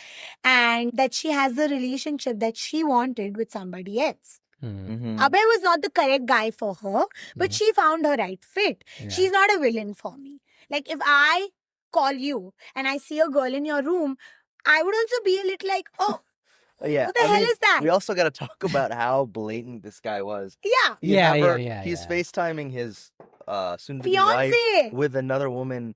and that she has a relationship that she wanted with somebody else. Abhay was not the correct guy for her, but she found her right fit. Yeah. She's not a villain for me. Like, if I call you and I see a girl in your room, I would also be a little like, oh, yeah. What the hell is that? We also got to talk about how blatant this guy was. Yeah. He's FaceTiming his soon-to-be fiance wife with another woman,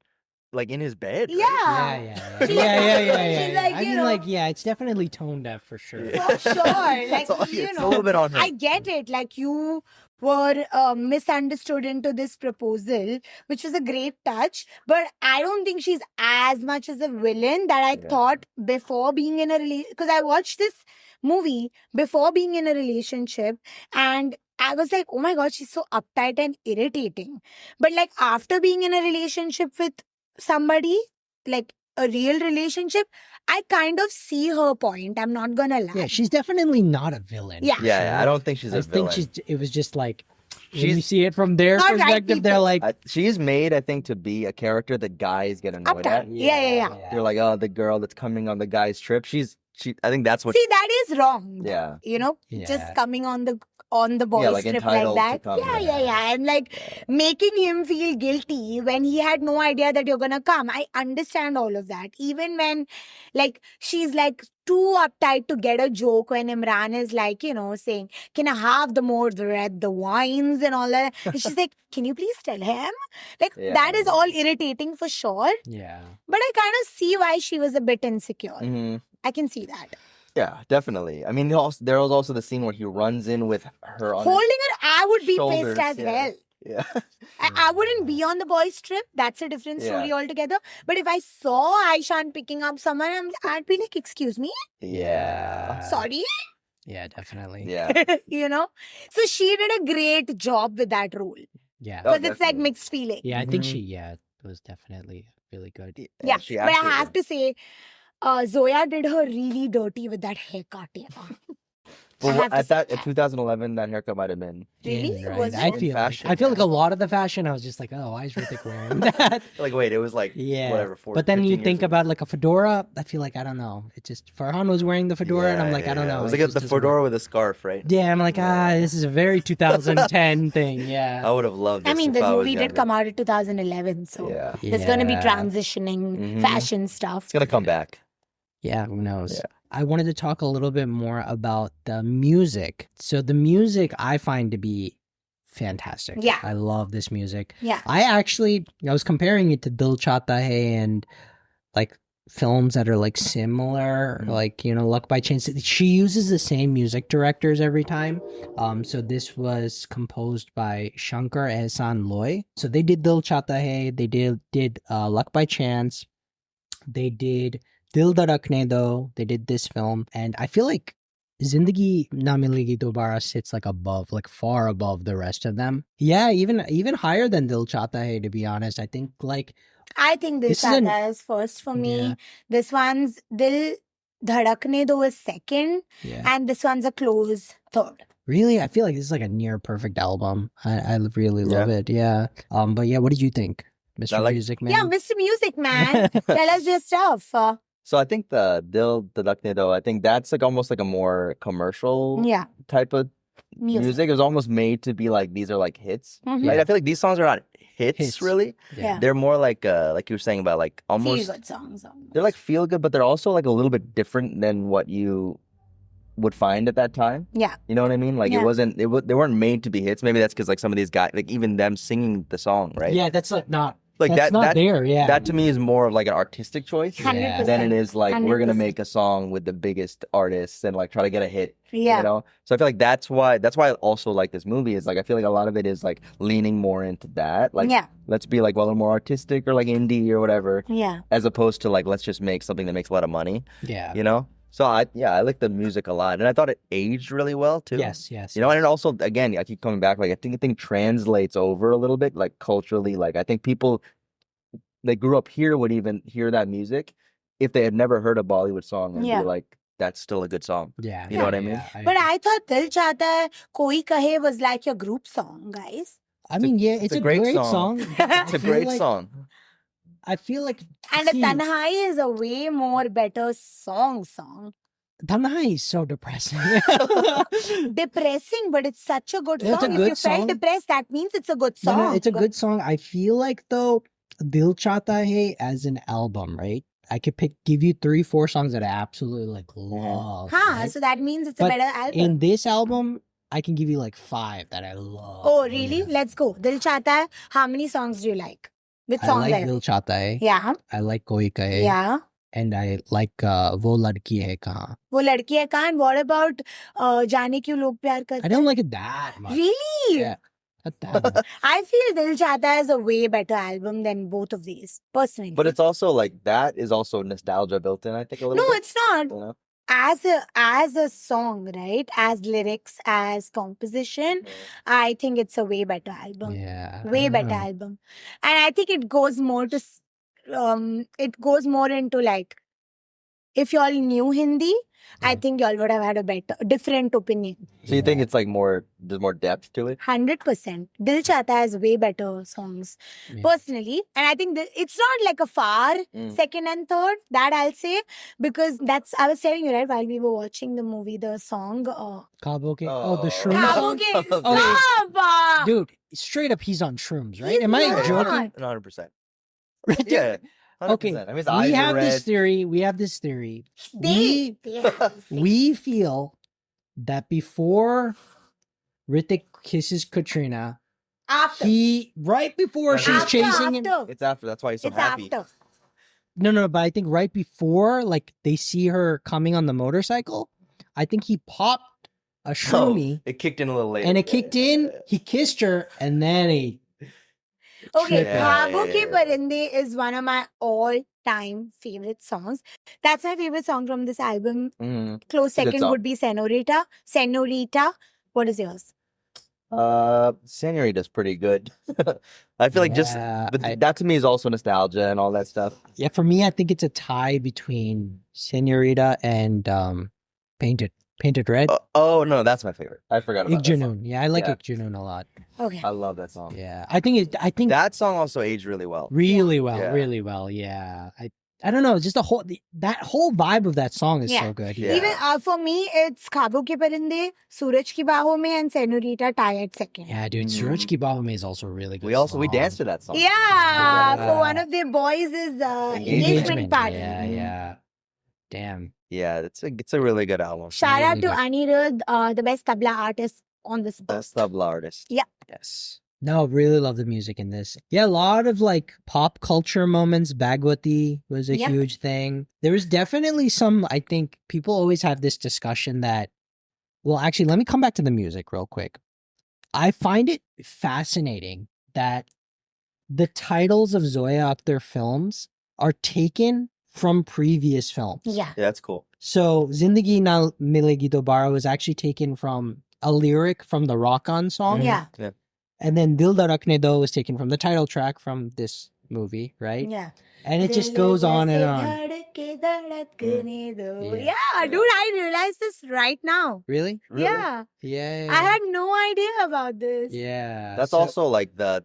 like in his bed. Yeah. Right? Yeah. She's like, I mean, like, yeah, it's definitely tone deaf for sure. For sure. Like, it's a little bit on her. I get it. Like, you were misunderstood into this proposal, which was a great touch. But I don't think she's as much as a villain that I thought before being in a relationship. Because I watched this movie before being in a relationship and I was like, oh my God, she's so uptight and irritating. But like after being in a relationship with somebody, like a real relationship, I kind of see her point. I'm not gonna lie. Yeah, she's definitely not a villain. Yeah. I don't think she's a villain. I think it was just like, when you see it from their perspective, they're like... she's made, I think, to be a character that guys get annoyed at. Yeah. They're like, oh, the girl that's coming on the guy's trip. I think that's what... See, that is wrong. Yeah. You know, just coming on the boy's like trip like that. Come, And like making him feel guilty when he had no idea that you're gonna come. I understand all of that. Even when like she's like too uptight to get a joke when Imran is like, you know, saying, can I have the red wines and all that? And she's like, can you please tell him? Like that is all irritating for sure. Yeah. But I kind of see why she was a bit insecure. Mm-hmm. I can see that. Yeah, definitely. I mean, there was also the scene where he runs in with her on holding her. I would be shoulders, pissed as well. Yeah. I wouldn't be on the boys' trip. That's a different story altogether. But if I saw Aishan picking up someone, I'd be like, excuse me? Yeah. Sorry? Yeah, definitely. Yeah. You know? So she did a great job with that role. Yeah. Because it's like mixed feeling. Yeah, I think she was definitely really good. Yeah, but I have to say, Zoya did her really dirty with that haircut. Well, at 2011, that haircut might have been. Really? Right. Was I it? feel like a lot of the fashion, I was just like, oh, why is Hrithik wearing that? Like, wait, it was like, whatever, 40, but then you think ago. about like a fedora, I feel like, I don't know. It just, Farhan was wearing the fedora, and I'm like, I don't know. It was like the fedora with a scarf, right? Yeah, I'm like, this is a very 2010 thing, yeah. I would have loved this. I mean, the movie did come out in 2011, so there's going to be transitioning fashion stuff. It's going to come back. Yeah, who knows? Yeah. I wanted to talk a little bit more about the music. So the music I find to be fantastic. Yeah. I love this music. Yeah. I was comparing it to Dil Chahta Hai and like films that are like similar, like, you know, Luck by Chance. She uses the same music directors every time. So this was composed by Shankar Ehsan Loy. So they did Dil Chahta Hai, they did Luck by Chance, they did Dil Dharakne Do, they did this film, and I feel like Zindagi Na Milegi Dobara sits like above, like far above the rest of them. Yeah, even higher than Dil Chahta Hai, to be honest. I think this is first for me. Yeah. This one's Dil Dhadakne Do is second, and this one's a close third. Really? I feel like this is like a near perfect album. I really love it. Yeah. But yeah, what did you think, Mr. Music Man? Yeah, Mr. Music Man. Tell us your stuff. So I think the Dil Dhadakne Do, I think that's like almost like a more commercial type of music. It was almost made to be like, these are like hits. Mm-hmm. Like, I feel like these songs are not hits. Really. Yeah. They're more like you were saying about like almost feel good songs. Almost. They're like feel good, but they're also like a little bit different than what you would find at that time. Yeah. You know what I mean? Like they weren't made to be hits. Maybe that's because like some of these guys, like even them singing the song, right? Yeah, that's like not like That's not that there. Yeah. that to me is more of like an artistic choice 100%. than it is like we're gonna 100%. make a song with the biggest artists and like try to get a hit. Yeah. You know? So I feel like that's why I also like this movie is like I feel like a lot of it is like leaning more into that. Like Yeah. let's be like a little more artistic or like indie or whatever. Yeah. As opposed to like let's just make something that makes a lot of money. Yeah. You know? So I like the music a lot. And I thought it aged really well too. Yes. You know, and it also again, I keep coming back, like I think translates over a little bit, like culturally. Like I think people that grew up here would even hear that music if they had never heard a Bollywood song and Yeah. be like, that's still a good song. Yeah. You know what I mean? But I thought Dil Chahta Hai Koi Kahe was like your group song, guys. I mean, yeah, it's a great song. It's a great song. I feel like And Tanhai is a way more better song. Tanhai is so depressing. Depressing, but it's such a good song. It's a If good you song. felt depressed, that means it's a good No, song. it's a good song. I feel like though, Dil Chahta Hai as an album, right? I could give you 3-4 songs that I absolutely like love. right? So that means it's a But better album. In this album, I can give you like 5 that I love. Oh, really? Yeah. Let's go. Dil Chahta Hai. How many songs do you like? Which I songs like are Dil Chahta Hai. Yeah. I like Koi Kahe. Yeah. And I like Wo Ladki Hai Kahan. वो लड़की है कहाँ? What about जाने क्यों लोग प्यार करते I don't like it that much. Really? Yeah. Not that much. I feel Dil Chahta Hai is a way better album than both of these, personally. But it's also like that is also nostalgia built in, I think, a little no, bit. it's not. You know? As a song, right? As lyrics, as composition, I think it's a way better album. Yeah. Way I don't better know. album. And I think it goes more to it goes more into like, if y'all knew Hindi, I think y'all would have had a different opinion. So you think it's like there's more depth to it? 100%. Dil Chahta has way better songs, Yeah. personally. And I think it's not like a far second and third, that I'll say, because I was telling you, right, while we were watching the movie, the song. Kaboke. Oh. The shrooms song? Stop! Dude, straight up, he's on shrooms, right? He's Am I not. joking? 100%. Right, dude? Yeah. 100%. Okay, I mean, his we eyes are have this red. theory. We have this theory. They We feel that before Hrithik kisses Katrina, after. right before she's After, chasing him. after. It's after. That's why he's so It's happy. after. No, but I think right before, like they see her coming on the motorcycle, I think he popped a Oh, shroomy it kicked in a little later. and it kicked in. He kissed her, and then he. Okay, tripped. Khabo Ke Parinde is one of my all-time favorite songs. That's my favorite song from this album. Mhm. Close a good second song. would be Señorita. Señorita. What is yours? Señorita's pretty good. I feel like but that to me is also nostalgia and all that stuff. Yeah, for me, I think it's a tie between Señorita and Painted Red. Oh no, that's my favorite. I forgot about that song. Ikjunoon. Yeah, I like Yeah. Ikjunoon a lot. Okay. I love that song. Yeah, I think That song also aged really well. really well, Yeah. really well. Yeah, I don't know, just that whole vibe of that song is Yeah. so good. Yeah. Even for me, it's Khabo Ke Parinde, Suraj Ki Baahon Mein, and Señorita tie at second. Yeah, dude, Suraj Ki Baahon Mein is also a really good. We song. danced to that song. Yeah, Yeah. for one of their boys' engagement party. Yeah. Damn. Yeah, it's a really good album. Shout out Really to good. Anirudh, the best tabla artist on the spot. Best tabla artist. Yes. No, really love the music in this. Yeah, a lot of like pop culture moments. Bagwati was a Yep. huge thing. There was definitely some, I think people always have this discussion that, well, actually, let me come back to the music real quick. I find it fascinating that the titles of Zoya Akhtar films are taken from previous films. Yeah. Yeah, that's cool. So Zindagi Na Milegi Dobara was actually taken from a lyric from the Rock On song. Yeah. And then Dil Dharakne Do was taken from the title track from this movie, right? Yeah. And it just goes on and on. Yeah, dude, I realized this right now. Really? Really? Yeah. Yeah. I had no idea about this. Yeah. That's so also like the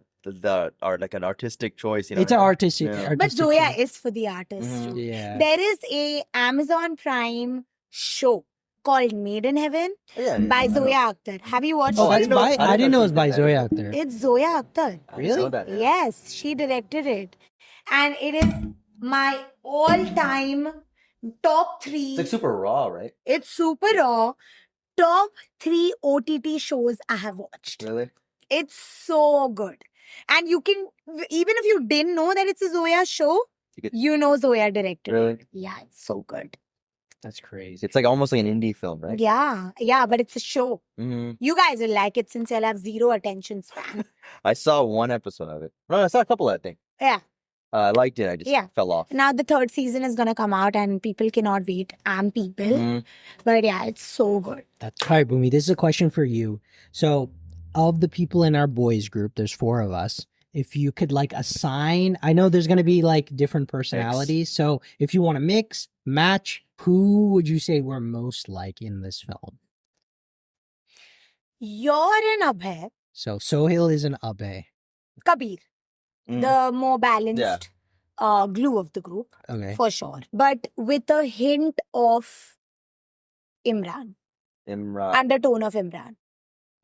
art, like an artistic choice. You know it's an what I mean? artistic. Yeah. But artistic Zoya choice. is for the artist. Mhm. too. Yeah. There is a Amazon Prime show called Made in Heaven Yeah, by I know. Zoya Akhtar. Have you watched Oh, I it? that's didn't know- by. I I didn't know it was didn't by know Zoya Akhtar. It's Zoya Akhtar. I didn't know that. Yes, she directed it. And it is my all-time top three. It's like super raw, right? It's super raw. Top 3 OTT shows I have watched. Really? It's so good. And you can, even if you didn't know that it's a Zoya show, You could- you know Zoya directed it. Really? Yeah, it's so good. That's crazy. It's like almost like an indie film, right? Yeah, but it's a show. hmm You guys will like it since you'll have zero attention span. I saw one episode of it. No, I saw a couple, I think. Yeah. I liked it. I just Yeah. fell off. Now the third season is gonna come out and people cannot wait. People. Mhm. But yeah, it's so good. That's all right, Bhumi. This is a question for you. So, of the people in our boys group, there's 4 of us. If you could like assign, I know there's going to be like different personalities. So, if you want to mix, match, who would you say we're most like in this film? You're an Abhay, So, Sohil is an Abhay. Kabir, Mm. the more balanced glue of the group, Okay. for sure. But with a hint of Imran, Imran. undertone of Imran.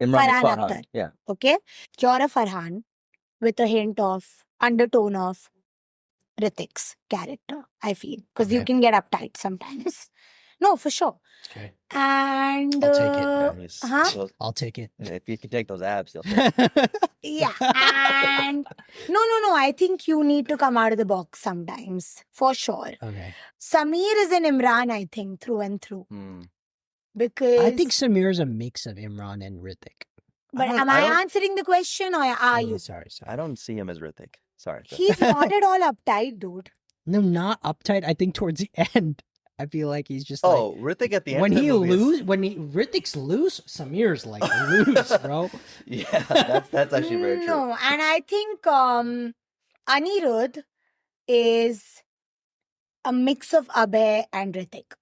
Imran is Farhan Farhan. Akhtar. Yeah. Okay? You're a Farhan with a hint of undertone of Hrithik's character, I feel. Because you Okay. can get uptight sometimes. No, for sure. Okay. And I'll take it. Nice. huh? Well, I'll take it. if you can take those abs, you'll Yeah. And no. I think you need to come out of the box sometimes. For sure. Okay. Sameer is an Imran, I think, through and through. Hmm. Because I think Samir is a mix of Imran and Hrithik. but I don't- am I I don't- answering the question or are Oh, you? Sorry. I don't see him as Hrithik. Sorry. He's not at all uptight, dude. No, not uptight. I think towards the end, I feel like he's just like, Oh, Hrithik at the end. when of the he movie is- when Hrithik's loose, Samir's like loose, bro. Yeah, that's actually very true. No, and I think Anirudh is a mix of Abhay and Hrithik.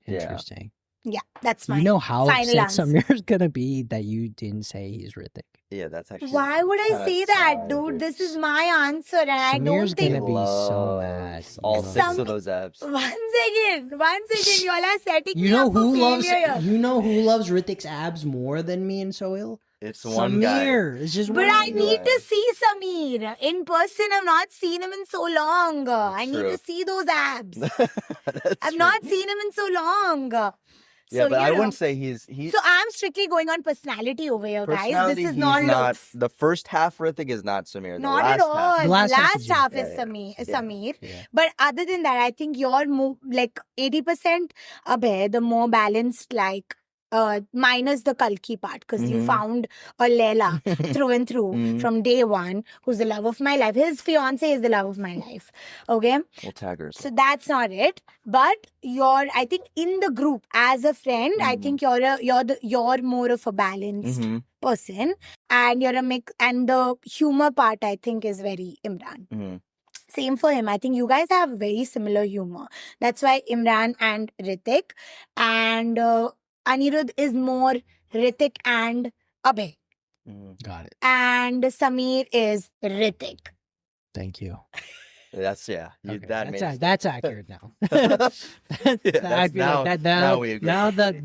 Yeah. Interesting. Yeah, that's my You know how final upset answer. Samir's gonna be that you didn't say he's Hrithik. Yeah, that's actually. Why would I kinda say that, sad, dude? This is my answer, and I Samir's don't think. gonna be so mad. Loves all You know 6 Some- of those abs. One second, you all are setting You me know up for who loves failure. you know who loves Hrithik's abs more than me and Sohil? It's one guy. Samir. It's just But one I guy. need to see Sameer in person. I've not seen him in so long. I need true. to see those abs. That's I've true. not seen him in so long. Yeah, So, but I you know. wouldn't say he's. So I'm strictly going on personality over here, guys. Personality, This is he's not looks. The first half Hrithik is not Samir. The Not last at all. half. The last half is half you. is Yeah, yeah. Sameer. Yeah. Sameer. Yeah. But other than that, I think you're more like 80% Abhay, the more balanced, like minus the Kalki part, because you Mhm. found a Leila through and through Mhm. from day one, who's the love of my life. His fiance is the love of my life. Okay, We'll tag her. so that's not it. But I think in the group as a friend, I Mhm. think you're more of a balanced Mm-hmm. person, and you're a mix. And the humor part, I think, is very Imran. Mm-hmm. Same for him. I think you guys have very similar humor. That's why Imran and Hrithik, and Anirudh is more Hrithik and Abhay, Mm-hmm. Got it. and Sameer is Hrithik. Thank you. That's yeah. Okay, That made that's accurate now. Yeah, I that's feel now- like that now we agree. Now that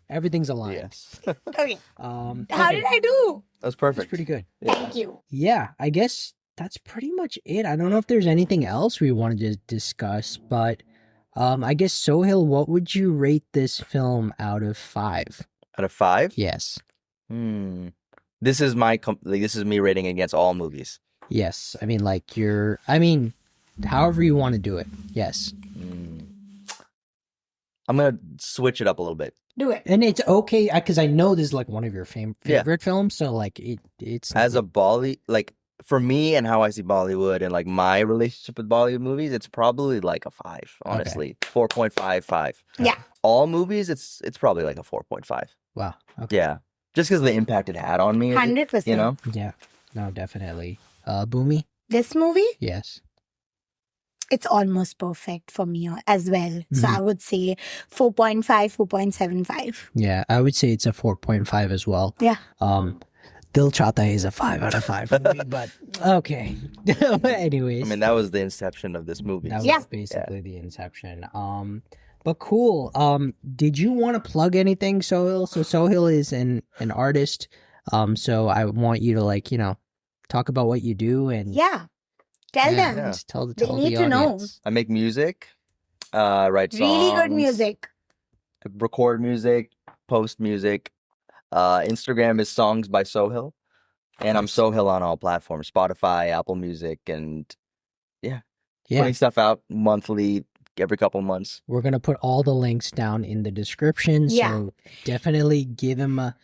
everything's aligned. yes. Okay, How how did I do? That's That's perfect. pretty good. Yeah. Thank you. Yeah, I guess that's pretty much it. I don't know if there's anything else we wanted to discuss, but I guess Sohil, what would you rate this film out of 5? Out of 5. Yes. This is this is me rating against all movies. Yes. I mean, like however you want to do it. Yes. I'm gonna switch it up a little bit. Do it. And it's okay because I know this is like one of your Yeah. favorite films, so like it's As a like for me and how I see Bollywood and like my relationship with Bollywood movies, it's probably like a 5, honestly. 4.5, 5. Yeah. All movies, it's probably like a 4.5. wow. Okay. Yeah. Just because of the impact it had on me. 100%. You know? Yeah. No, definitely. Boomy? This movie, Yes. it's almost perfect for me as well. So Mhm. I would say 4.5, 4.75. Yeah, I would say it's a 4.5 as well. Yeah. Dil Chata is a 5 out of 5 for me, but okay. Anyways, I mean, that was the inception of this movie. that was Yeah. basically the inception. But cool. Did you want to plug anything, Sohil? So Sohil is an artist. So I want you to talk about what you do and Yeah. Tell them. Yeah. tell They the need to know. audience. I make music, write songs. Really good music. Record music, post music. Instagram is Songs by Sohil. And I'm Sohil on all platforms, Spotify, Apple Music, and putting stuff out monthly, every couple months. We're going to put all the links down in the description. So definitely give him a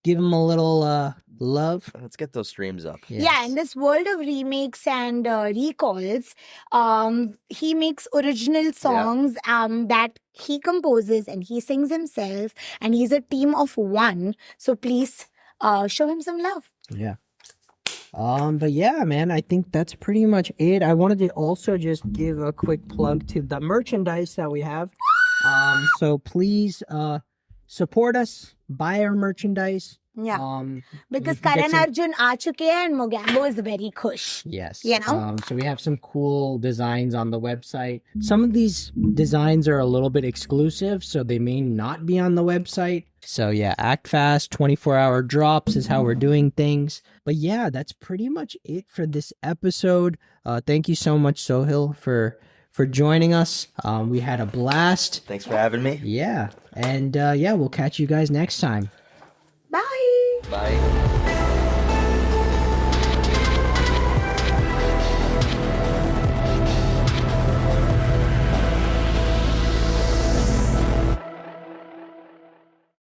little love. Let's get those streams up. Yes. Yeah, in this world of remakes and recalls, he makes original songs that he composes and he sings himself, and he's a team of one. So please show him some love. Yeah. But yeah, man, I think that's pretty much it. I wanted to also just give a quick plug to the merchandise that we have. So please support us, buy our merchandise. Yeah. Because you can get Karan Arjun aa chuke hai and Mogambo is very khush. Yes. You know? So we have some cool designs on the website. Some of these designs are a little bit exclusive, so they may not be on the website. So yeah, act fast, 24-hour drops is how we're doing things. But yeah, that's pretty much it for this episode. Thank you so much, Sohil, for joining us. We had a blast. Thanks for having me. Yeah. And we'll catch you guys next time. Bye. Bye.